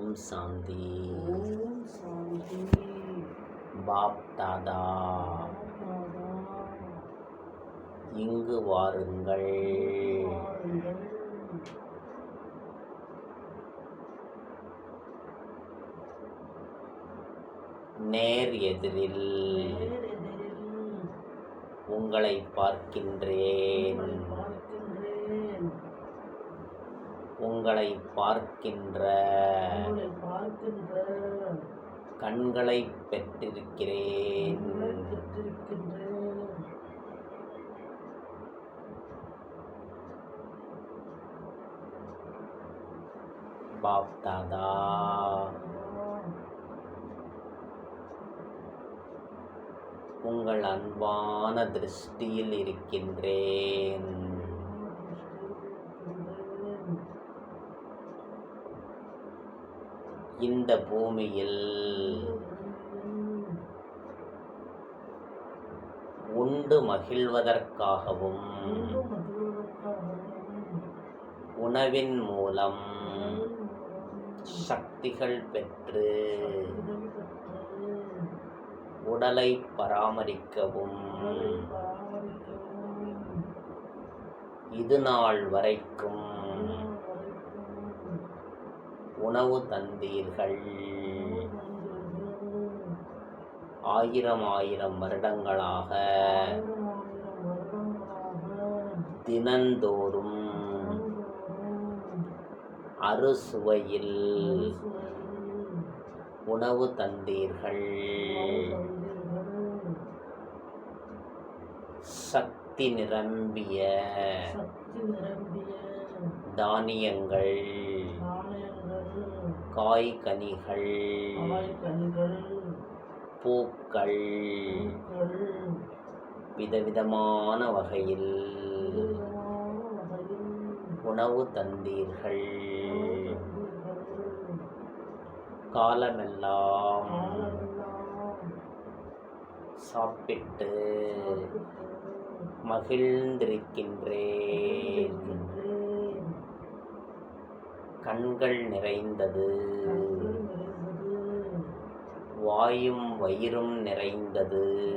ஓம் சாந்தி. ஓம் சாந்தி. Pop தாதா இங்கு வாருங்கள். நேர் எதிரில் உங்களை பார்க்கின்றேன். உங்களை பார்க்கின்ற கண்களை பெற்றிருக்கிறேன். பாப் தாதா உங்கள் அன்பான திருஷ்டியில் இருக்கின்றேன். இந்த பூமியில் உண்டு மகிழ்வதற்காகவும் உணவின் மூலம் சக்திகள் பெற்று உடலை பராமரிக்கவும் இது நாள் வரைக்கும் உணவு தந்தீர்கள். ஆயிரம் வருடங்களாக தினந்தோறும் அறுசுவையில் உணவு தந்தீர்கள். சக்தி நிரம்பிய தானியங்கள், காய்கனிகள், பூக்கள், விதவிதமான வகையில் உணவு தந்தீர்கள். காலமெல்லாம் சாப்பிட்டு மகிழ்ந்திருக்கின்றேன். கண்கள் நிறைந்தது, வாயும் வயிறும் நிறைந்தது.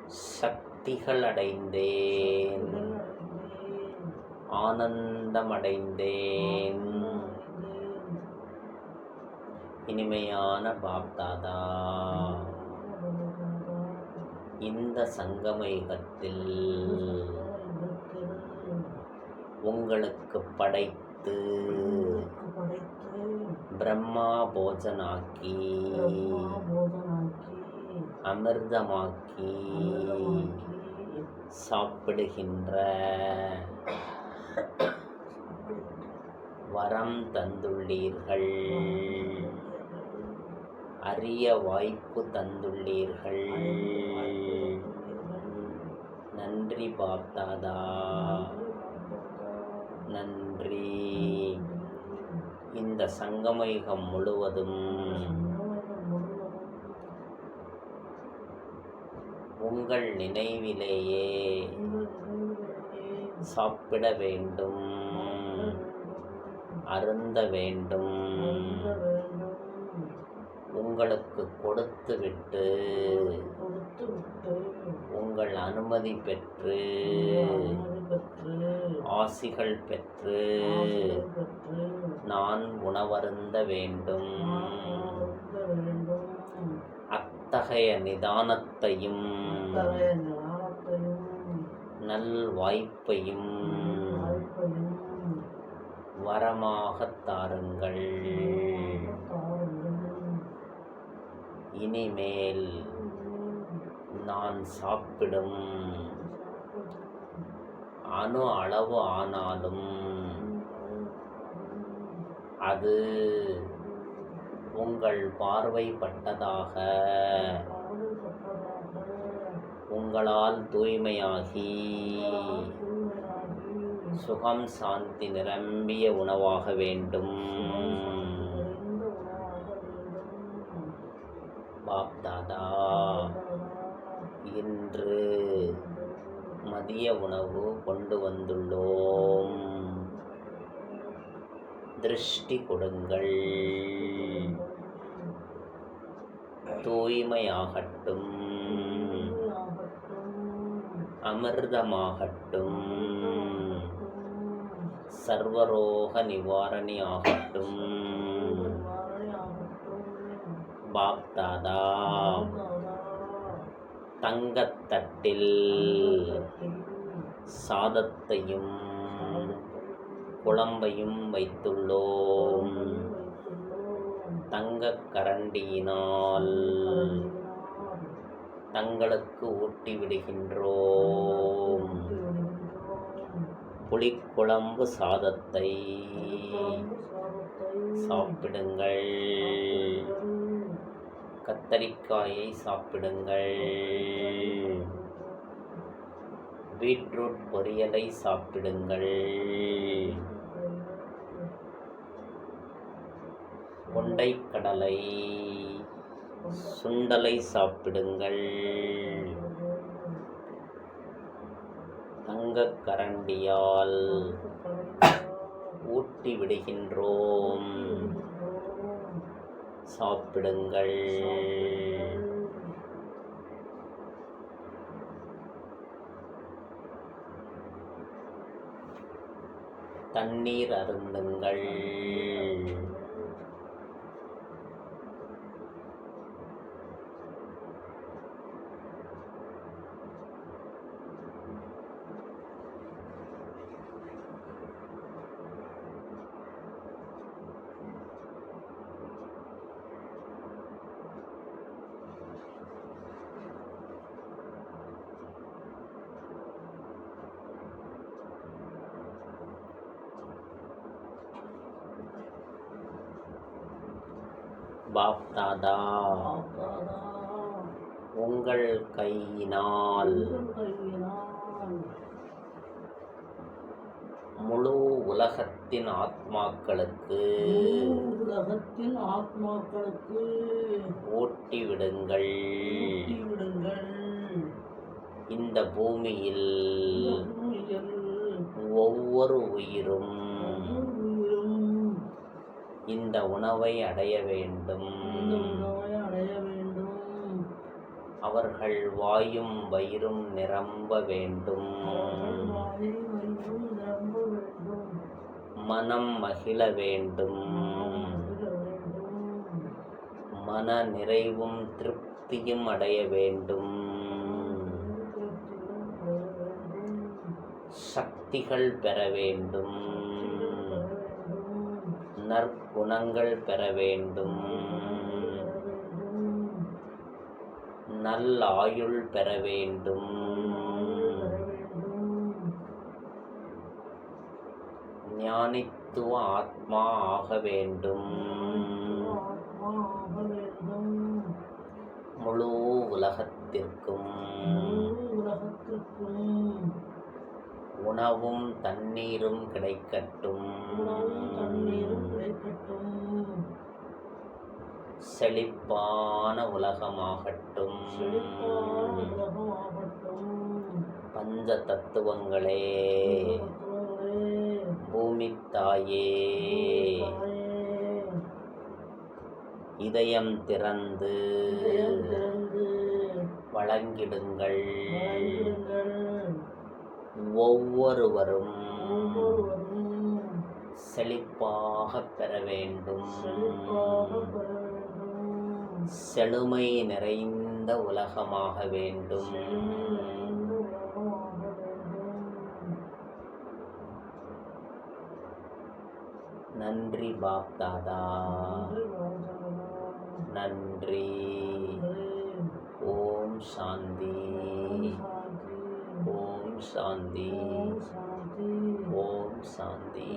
சக்திகள் அடைந்தேன், ஆனந்தமடைந்தேன். இனிமையான பாப் தாதா, இந்த சங்கமயுகத்தில் உங்களுக்கு படைத்து பிரம்மா போஜனாக்கி அமிர்தமாக்கி சாப்பிடுகின்ற வரம் தந்துள்ளீர்கள். அரிய வாய்ப்பு தந்துள்ளீர்கள். நன்றி பாப் தாதா, நன்றி. இந்த சங்கமயுகம் முழுவதும் உங்கள் நினைவிலேயே சாப்பிட வேண்டும், அருந்த வேண்டும். உங்களுக்கு கொடுத்துவிட்டு உங்கள் அனுமதி பெற்று ஆசிகள் பெற்று நான் உணவருந்த வேண்டும். அத்தகைய நிதானத்தையும் நல் வாய்ப்பையும் வரமாகத் தாருங்கள். இனிமேல் நான் சாப்பிடும் அணு அளவு ஆனாலும் அது உங்கள் பார்வைப்பட்டதாக உங்களால் தூய்மையாகி சுகம் சாந்தி நிரம்பிய உணவாக வேண்டும். பாப் தாதா இன்று மதிய உணவு கொண்டு வந்துள்ளோம். திருஷ்டி கொடுங்கள். தூய்மையாகட்டும், அமிர்தமாகட்டும், சர்வரோக நிவாரணி ஆகட்டும். பாப்தாதா தங்கத்தட்டில் சாதத்தையும் குழம்பையும் வைத்துள்ளோம். தங்கக் கரண்டியினால் தங்களுக்கு ஊட்டி விடுகின்றோம். புளிக்குழம்பு சாதத்தை சாப்பிடுங்கள். கத்தரிக்காயை சாப்பிடுங்கள். பீட்ரூட் பொரியலை சாப்பிடுங்கள். கொண்டைக்கடலை சுண்டலை சாப்பிடுங்கள். தங்கக் கரண்டியால் ஊட்டி விடுகின்றோம். சாப்பிடுங்கள். தண்ணீர் அருந்துங்கள். பாப்தாதா உங்கள் கையினால் முழு உலகத்தின் ஆத்மாக்களுக்கு ஊட்டி விடுங்கள். இந்த பூமியில் ஒவ்வொரு உயிரும் இந்த உணவை அடைய வேண்டும். அவர்கள் வாயும் வயிறும் நிரம்ப வேண்டும். மனம் மகிழ வேண்டும். மன நிறைவும் திருப்தியும் அடைய வேண்டும். சக்திகள் பெற வேண்டும். நற்குணங்கள் பெற வேண்டும். நல்லாயுள் பெற வேண்டும். ஞானித்துவ ஆத்மா ஆக வேண்டும். முழு உலகத்திற்கும் உணவும் தண்ணீரும் கிடைக்கட்டும். செழிப்பான உலகமாகட்டும். பஞ்ச தத்துவங்களே, பூமி தாயே, இதயம் திறந்து வழங்கிடுங்கள். ஒவ்வொருவரும் செழிப்பாக பெற வேண்டும். செழுமை நிறைந்த உலகமாக வேண்டும். நன்றி பாப்தாதா, நன்றி. ஓம் சாந்தி, ஓம் சாந்தி, ஓம் சாந்தி.